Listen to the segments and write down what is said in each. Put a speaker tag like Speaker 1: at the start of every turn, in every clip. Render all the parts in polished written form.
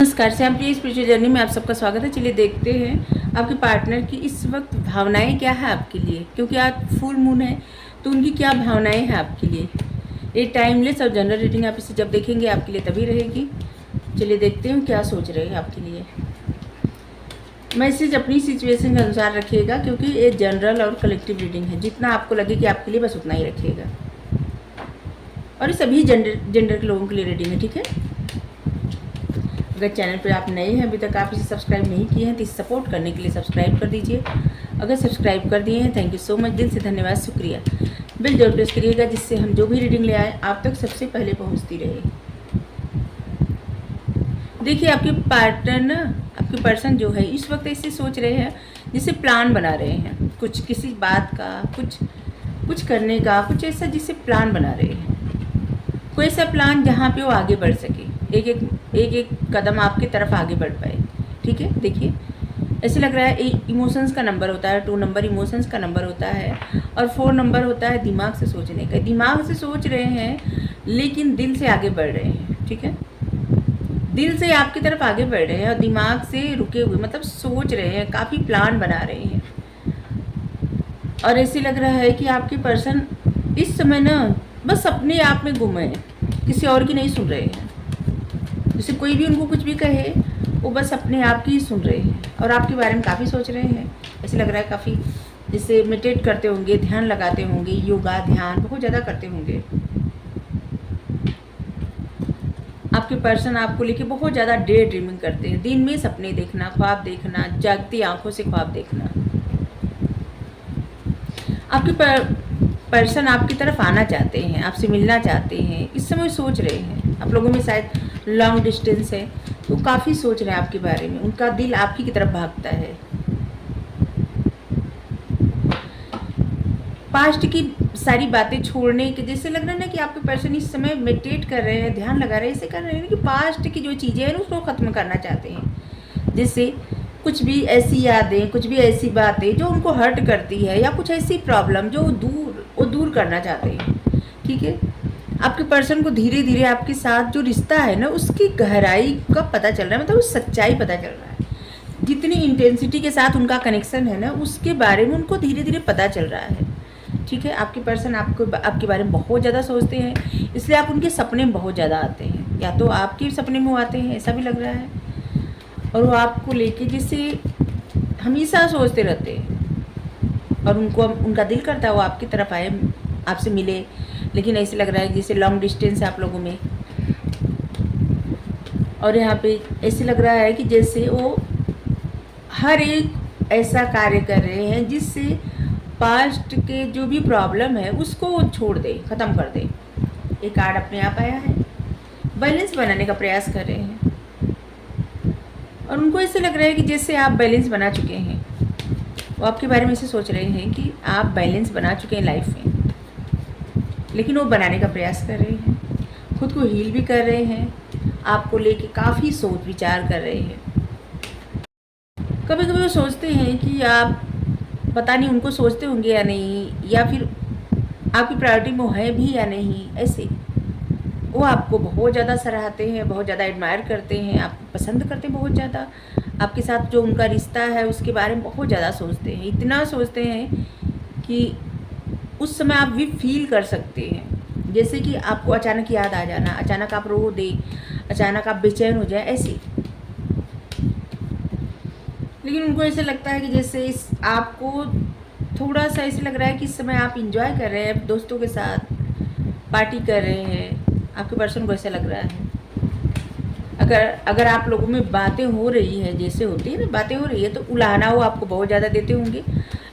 Speaker 1: नमस्कार, श्याम प्रिय spiritual journey में आप सबका स्वागत है। चलिए देखते हैं आपके पार्टनर की इस वक्त भावनाएं क्या है आपके लिए, क्योंकि आज फुल मून है तो उनकी क्या भावनाएं हैं आपके लिए। ये टाइमलेस और जनरल रीडिंग आप इसे जब देखेंगे आपके लिए तभी रहेगी। चलिए देखते हैं क्या सोच रहे हैं आपके लिए। मैसेज अपनी सिचुएशन के अनुसार रखिएगा, क्योंकि ये जनरल और कलेक्टिव रीडिंग है। जितना आपको लगे कि आपके लिए बस उतना ही रखिएगा, और ये सभी जेंडर के लोगों के लिए रीडिंग है, ठीक है। अगर चैनल पर आप नए हैं, अभी तक आप इसे सब्सक्राइब नहीं किए हैं तो इसे सपोर्ट करने के लिए सब्सक्राइब कर दीजिए। अगर सब्सक्राइब कर दिए हैं, थैंक यू सो मच, दिल से धन्यवाद, शुक्रिया। बेल जरूर प्रेस करिएगा, जिससे हम जो भी रीडिंग ले आए आप तक सबसे पहले पहुंचती रहे। देखिए आपके पार्टनर ना, आपके पर्सन जो है इस वक्त ऐसे सोच रहे हैं जिसे प्लान बना रहे हैं, कुछ किसी बात का, कुछ करने का, कुछ ऐसा जिसे प्लान बना रहे हैं। कोई ऐसा प्लान जहाँ पे वो आगे बढ़ सके, एक कदम आपकी तरफ आगे बढ़ पाए, ठीक है। देखिए ऐसे लग रहा है इमोशंस का नंबर होता है, 2 नंबर इमोशंस का नंबर होता है, और 4 नंबर होता है दिमाग से सोचने का। दिमाग से सोच रहे हैं लेकिन दिल से आगे बढ़ रहे हैं, ठीक है। दिल से आपकी तरफ आगे बढ़ रहे हैं और दिमाग से रुके हुए, मतलब सोच रहे हैं, काफ़ी प्लान बना रहे हैं। और ऐसे लग रहा है कि आपके पर्सन इस समय ना बस अपने आप में गुम है, किसी और की नहीं सुन रहे हैं। जैसे कोई भी उनको कुछ भी कहे वो बस अपने आप की ही सुन रहे हैं, और आपके बारे में काफ़ी सोच रहे हैं। ऐसे लग रहा है काफ़ी, जैसे मेडिटेट करते होंगे, ध्यान लगाते होंगे, योगा ध्यान बहुत ज़्यादा करते होंगे। आपके पर्सन आपको लेके बहुत ज़्यादा डे ड्रीमिंग करते हैं, दिन में सपने देखना, ख्वाब देखना, जागती आंखों से ख्वाब देखना। आपके पर्सन आपकी तरफ आना चाहते हैं, आपसे मिलना चाहते हैं, इस समय सोच रहे हैं। आप लोगों में शायद लॉन्ग डिस्टेंस है तो काफ़ी सोच रहे हैं आपके बारे में, उनका दिल आप ही की तरफ भागता है। पास्ट की सारी बातें छोड़ने के, जैसे लग रहा है ना कि आपके पर्सन इस समय मेडिटेट कर रहे हैं, ध्यान लगा रहे हैं, ऐसे कर रहे हैं कि पास्ट की जो चीज़ें हैं उसको ख़त्म करना चाहते हैं। जैसे कुछ भी ऐसी यादें, कुछ भी ऐसी बातें जो उनको हर्ट करती है, या कुछ ऐसी प्रॉब्लम जो वो दूर करना चाहते हैं, ठीक है। आपके पर्सन को धीरे धीरे आपके साथ जो रिश्ता है ना उसकी गहराई का पता चल रहा है, मतलब उस सच्चाई पता चल रहा है। जितनी इंटेंसिटी के साथ उनका कनेक्शन है ना उसके बारे में उनको धीरे धीरे पता चल रहा है, ठीक है। आपके पर्सन आपके बारे में बहुत ज़्यादा सोचते हैं, इसलिए आप उनके सपने में बहुत ज़्यादा आते हैं, या तो आपके सपने में वो आते हैं, ऐसा भी लग रहा है। और वो आपको लेके जैसे हमेशा सोचते रहते हैं, और उनका दिल करता है वो आपकी तरफ आए, आपसे मिले, लेकिन ऐसे लग रहा है जैसे लॉन्ग डिस्टेंस है आप लोगों में। और यहाँ पे ऐसे लग रहा है कि जैसे वो हर एक ऐसा कार्य कर रहे हैं जिससे पास्ट के जो भी प्रॉब्लम है उसको वो छोड़ दे, ख़त्म कर दे। एक कार्ड अपने आप आया है, बैलेंस बनाने का प्रयास कर रहे हैं, और उनको ऐसे लग रहा है कि जैसे आप बैलेंस बना चुके हैं। वो आपके बारे में ऐसे सोच रहे हैं कि आप बैलेंस बना चुके हैं लाइफ में, लेकिन वो बनाने का प्रयास कर रहे हैं, खुद को हील भी कर रहे हैं, आपको लेके काफ़ी सोच विचार कर रहे हैं। कभी कभी वो सोचते हैं कि आप पता नहीं उनको सोचते होंगे या नहीं, या फिर आपकी प्रायोरिटी में वो है भी या नहीं। ऐसे वो आपको बहुत ज़्यादा सराहते हैं, बहुत ज़्यादा एडमायर करते हैं, आपको पसंद करते हैं बहुत ज़्यादा। आपके साथ जो उनका रिश्ता है उसके बारे में बहुत ज़्यादा सोचते हैं, इतना सोचते हैं कि उस समय आप भी फील कर सकते हैं, जैसे कि आपको अचानक याद आ जाना, अचानक आप रो दे, अचानक आप बेचैन हो जाए, ऐसे। लेकिन उनको ऐसे लगता है कि जैसे इस आपको थोड़ा सा ऐसे लग रहा है कि इस समय आप इंजॉय कर रहे हैं, दोस्तों के साथ पार्टी कर रहे हैं। आपके पर्सन को ऐसा लग रहा है अगर आप लोगों में बातें हो रही है, जैसे होती है ना, बातें हो रही है तो उलाहना वो आपको बहुत ज़्यादा देते होंगे।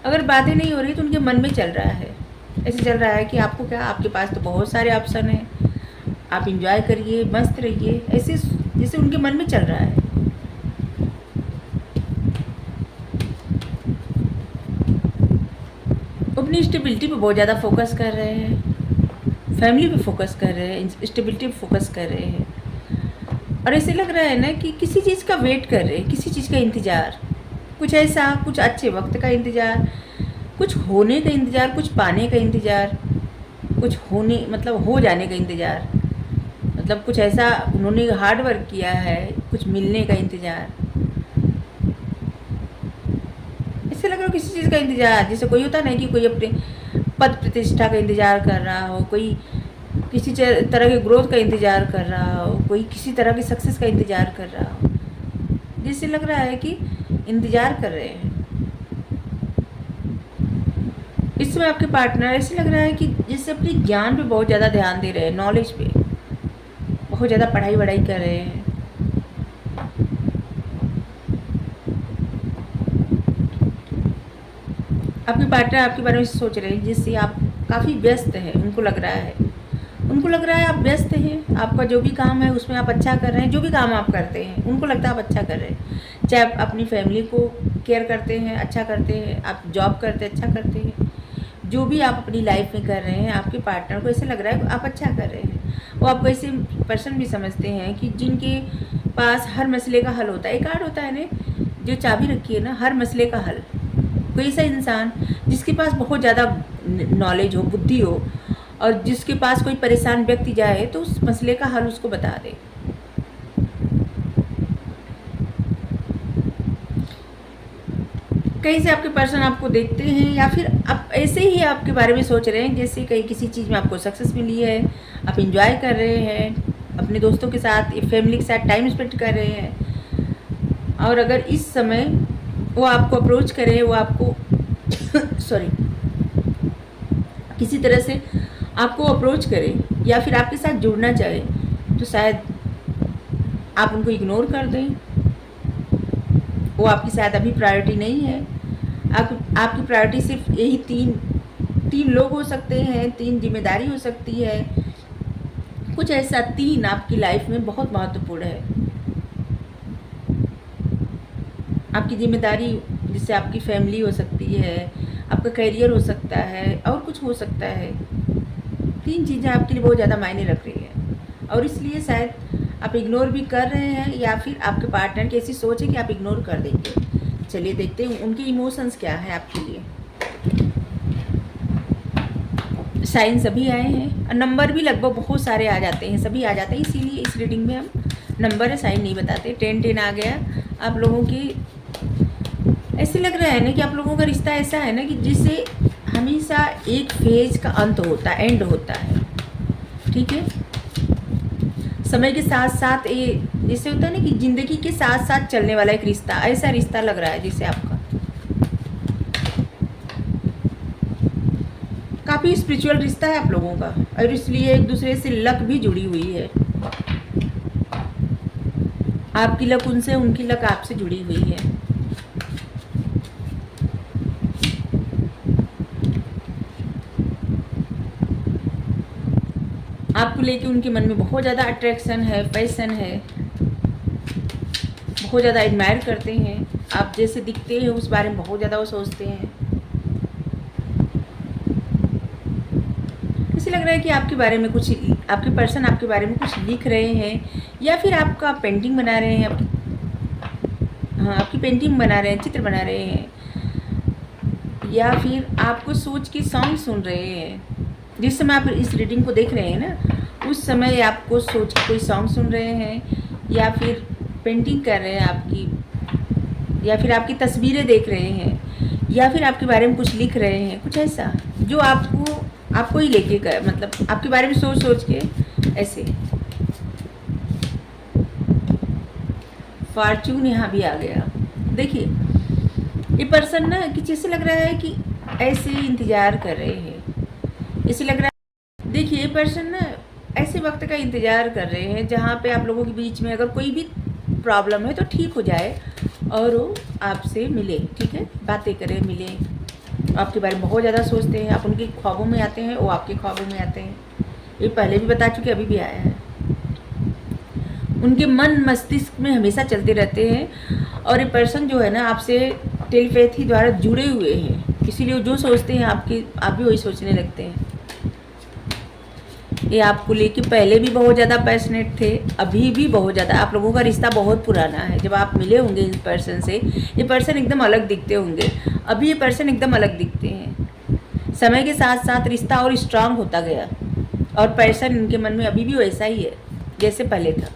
Speaker 1: अगर बातें नहीं हो रही तो उनके मन में चल रहा है, ऐसे चल रहा है कि आपको क्या, आपके पास तो बहुत सारे ऑप्शन हैं, आप इंजॉय करिए, मस्त रहिए, ऐसे जैसे उनके मन में चल रहा है। अपनी स्टेबिलिटी पे बहुत ज़्यादा फोकस कर रहे हैं, फैमिली पे फोकस कर रहे हैं, स्टेबिलिटी पे फोकस कर रहे हैं। और ऐसे लग रहा है ना कि किसी चीज़ का वेट कर रहे हैं, किसी चीज़ का इंतज़ार, कुछ ऐसा, कुछ अच्छे वक्त का इंतज़ार, कुछ होने का इंतज़ार, कुछ पाने का इंतज़ार, कुछ होने मतलब हो जाने का इंतज़ार। मतलब कुछ ऐसा उन्होंने हार्ड वर्क किया है, कुछ मिलने का इंतज़ार। इससे लग रहा है किसी चीज़ का इंतज़ार, जैसे कोई होता नहीं कि कोई अपने पद प्रतिष्ठा का इंतज़ार कर रहा हो, कोई किसी तरह के ग्रोथ का इंतज़ार कर रहा हो, कोई किसी तरह की सक्सेस का इंतज़ार कर रहा हो, जिससे लग रहा है कि इंतज़ार कर रहे हैं। इस समय आपके पार्टनर ऐसे लग रहा है कि जैसे अपने ज्ञान पे बहुत ज़्यादा ध्यान दे रहे हैं, नॉलेज पे बहुत ज़्यादा पढ़ाई वढ़ाई कर रहे हैं। आपके पार्टनर आपके बारे में सोच रहे हैं, जिससे आप काफ़ी व्यस्त हैं। उनको लग रहा है आप व्यस्त हैं, आपका जो भी काम है उसमें आप अच्छा कर रहे हैं। जो भी काम आप करते हैं उनको लगता है आप अच्छा कर रहे हैं, चाहे आप अपनी फैमिली को केयर करते हैं, अच्छा करते हैं, आप जॉब करते हैं, अच्छा करते हैं, जो भी आप अपनी लाइफ में कर रहे हैं, आपके पार्टनर को ऐसे लग रहा है आप अच्छा कर रहे हैं। वो आपको ऐसे पर्सन भी समझते हैं कि जिनके पास हर मसले का हल होता है। एक कार्ड होता है ना, जो चाबी रखी है ना, हर मसले का हल। कोई ऐसा इंसान जिसके पास बहुत ज़्यादा नॉलेज हो, बुद्धि हो, और जिसके पास कोई परेशान व्यक्ति जाए तो उस मसले का हल उसको बता दे। कहीं से आपके पर्सन आपको देखते हैं, या फिर आप ऐसे ही आपके बारे में सोच रहे हैं जैसे कहीं किसी चीज़ में आपको सक्सेस मिली है, आप इंजॉय कर रहे हैं, अपने दोस्तों के साथ, फैमिली के साथ टाइम स्पेंड कर रहे हैं। और अगर इस समय वो आपको अप्रोच करे, वो आपको सॉरी किसी तरह से आपको अप्रोच करे या फिर आपके साथ जुड़ना चाहे, तो शायद आप उनको इग्नोर कर दें। वो आपकी शायद अभी प्रायोरिटी नहीं है। आपकी प्रायोरिटी सिर्फ यही तीन लोग हो सकते हैं, 3 जिम्मेदारी हो सकती है, कुछ ऐसा 3 आपकी लाइफ में बहुत महत्वपूर्ण है। आपकी जिम्मेदारी जिससे आपकी फैमिली हो सकती है, आपका करियर हो सकता है, और कुछ हो सकता है। 3 चीज़ें आपके लिए बहुत ज़्यादा मायने रख रही है, और इसलिए शायद आप इग्नोर भी कर रहे हैं, या फिर आपके पार्टनर की ऐसी सोच है कि आप इग्नोर कर देंगे। चलिए देखते हैं उनके इमोशंस क्या है आपके लिए। साइन सभी आए हैं, और नंबर भी लगभग बहुत सारे आ जाते हैं, सभी आ जाते हैं, इसीलिए इस रीडिंग में हम नंबर है साइन नहीं बताते। 10 आ गया। आप लोगों की ऐसे लग रहा है ना कि आप लोगों का रिश्ता ऐसा है ना कि जिससे हमेशा एक फेज का अंत होता है, एंड होता है। ठीक है, समय के साथ साथ ये जैसे होता है ना कि ज़िंदगी के साथ साथ चलने वाला एक रिश्ता, ऐसा रिश्ता लग रहा है जैसे आपका काफ़ी स्पिरिचुअल रिश्ता है आप लोगों का, और इसलिए एक दूसरे से लक भी जुड़ी हुई है। आपकी लक उनसे, उनकी लक आपसे जुड़ी हुई है। आपको लेके उनके मन में बहुत ज़्यादा अट्रैक्शन है, पैशन है, बहुत ज़्यादा एडमायर करते हैं। आप जैसे दिखते हैं उस बारे में बहुत ज़्यादा वो सोचते हैं। ऐसे लग रहा है कि आपके बारे में कुछ, आपके पर्सन आपके बारे में कुछ लिख रहे हैं, या फिर आपका पेंटिंग बना रहे हैं, आपकी पेंटिंग बना रहे हैं, चित्र बना रहे हैं, या फिर आपको सोच के सॉन्ग सुन रहे हैं। जिस समय आप इस रीडिंग को देख रहे हैं ना, उस समय आपको सोच के कोई सॉन्ग सुन रहे हैं, या फिर पेंटिंग कर रहे हैं आपकी, या फिर आपकी तस्वीरें देख रहे हैं, या फिर आपके बारे में कुछ लिख रहे हैं, कुछ ऐसा जो आपको ही लेके कर, मतलब आपके बारे में सोच सोच के ऐसे। फॉर्चून यहाँ भी आ गया। देखिए ये पर्सन ना कि जैसे लग रहा है कि ऐसे इंतज़ार कर रहे हैं, ऐसे लग रहा है। देखिए ये पर्सन ना ऐसे वक्त का इंतज़ार कर रहे हैं जहाँ पे आप लोगों के बीच में अगर कोई भी प्रॉब्लम है तो ठीक हो जाए, और वो आपसे मिले, ठीक है, बातें करें, मिले, आपके बारे में बहुत ज़्यादा सोचते हैं। आप उनके ख्वाबों में आते हैं, वो आपके ख्वाबों में आते हैं। ये पहले भी बता चुके, अभी भी आया है। उनके मन मस्तिष्क में हमेशा चलते रहते हैं, और ये पर्सन जो है ना आपसे टेलीपैथी द्वारा जुड़े हुए हैं, इसीलिए जो सोचते हैं आप भी वही सोचने लगते हैं। ये आपको लेके पहले भी बहुत ज़्यादा पैशनेट थे, अभी भी बहुत ज़्यादा। आप लोगों का रिश्ता बहुत पुराना है। जब आप मिले होंगे इस पर्सन से, ये पर्सन एकदम अलग दिखते होंगे, अभी ये पर्सन एकदम अलग दिखते हैं। समय के साथ साथ रिश्ता और स्ट्रांग होता गया, और पर्सन इनके मन में अभी भी वैसा ही है। जैसे पहले था।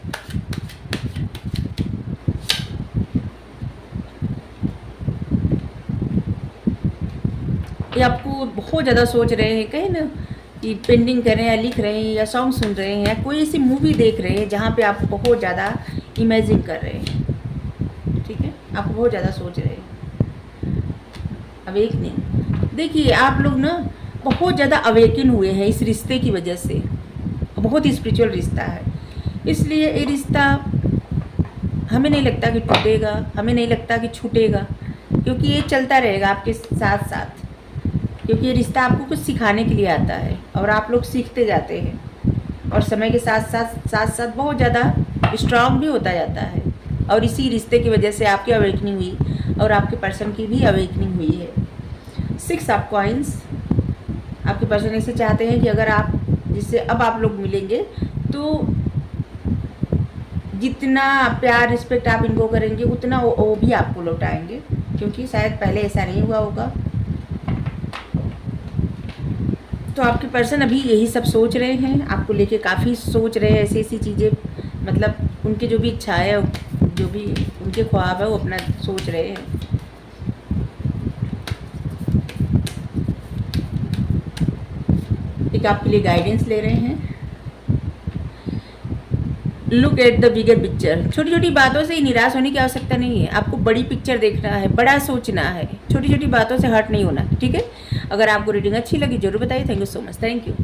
Speaker 1: ये आपको बहुत ज़्यादा सोच रहे हैं, कहीं ना कि पेंटिंग कर रहे हैं या लिख रहे हैं या सॉन्ग सुन रहे हैं या कोई ऐसी मूवी देख रहे हैं जहाँ पे आप बहुत ज़्यादा इमेजिन कर रहे हैं, ठीक है, आप बहुत ज़्यादा सोच रहे हैं। अवेकनिंग, देखिए आप लोग ना बहुत ज़्यादा अवेकन हुए हैं इस रिश्ते की वजह से, बहुत ही स्पिरिचुअल रिश्ता है, इसलिए ये रिश्ता हमें नहीं लगता कि टूटेगा, हमें नहीं लगता कि छूटेगा, क्योंकि ये चलता रहेगा आपके साथ साथ, क्योंकि ये रिश्ता आपको कुछ सिखाने के लिए आता है और आप लोग सीखते जाते हैं और समय के साथ साथ बहुत ज़्यादा स्ट्रांग भी होता जाता है। और इसी रिश्ते की वजह से आपकी अवेकनिंग हुई और आपके पर्सन की भी अवेकनिंग हुई है। 6 ऑफ कॉइन्स, आपके पर्सन ऐसे चाहते हैं कि अगर आप जिससे अब आप लोग मिलेंगे तो जितना प्यार रिस्पेक्ट आप इनको करेंगे उतना वो भी आपको लौटाएंगे, क्योंकि शायद पहले ऐसा नहीं हुआ होगा। तो आपके पर्सन अभी यही सब सोच रहे हैं, आपको लेके काफ़ी सोच रहे हैं, ऐसी ऐसी चीज़ें, मतलब उनकी जो भी इच्छाएं है, जो भी उनके ख्वाब है वो अपना सोच रहे हैं। एक आपके लिए गाइडेंस ले रहे हैं। Look at the bigger picture, छोटी छोटी बातों से ही निराश होने की आवश्यकता नहीं है, आपको बड़ी पिक्चर देखना है, बड़ा सोचना है, छोटी छोटी बातों से हर्ट नहीं होना, ठीक है। अगर आपको रीडिंग अच्छी लगी जरूर बताइए। Thank you so much, thank you.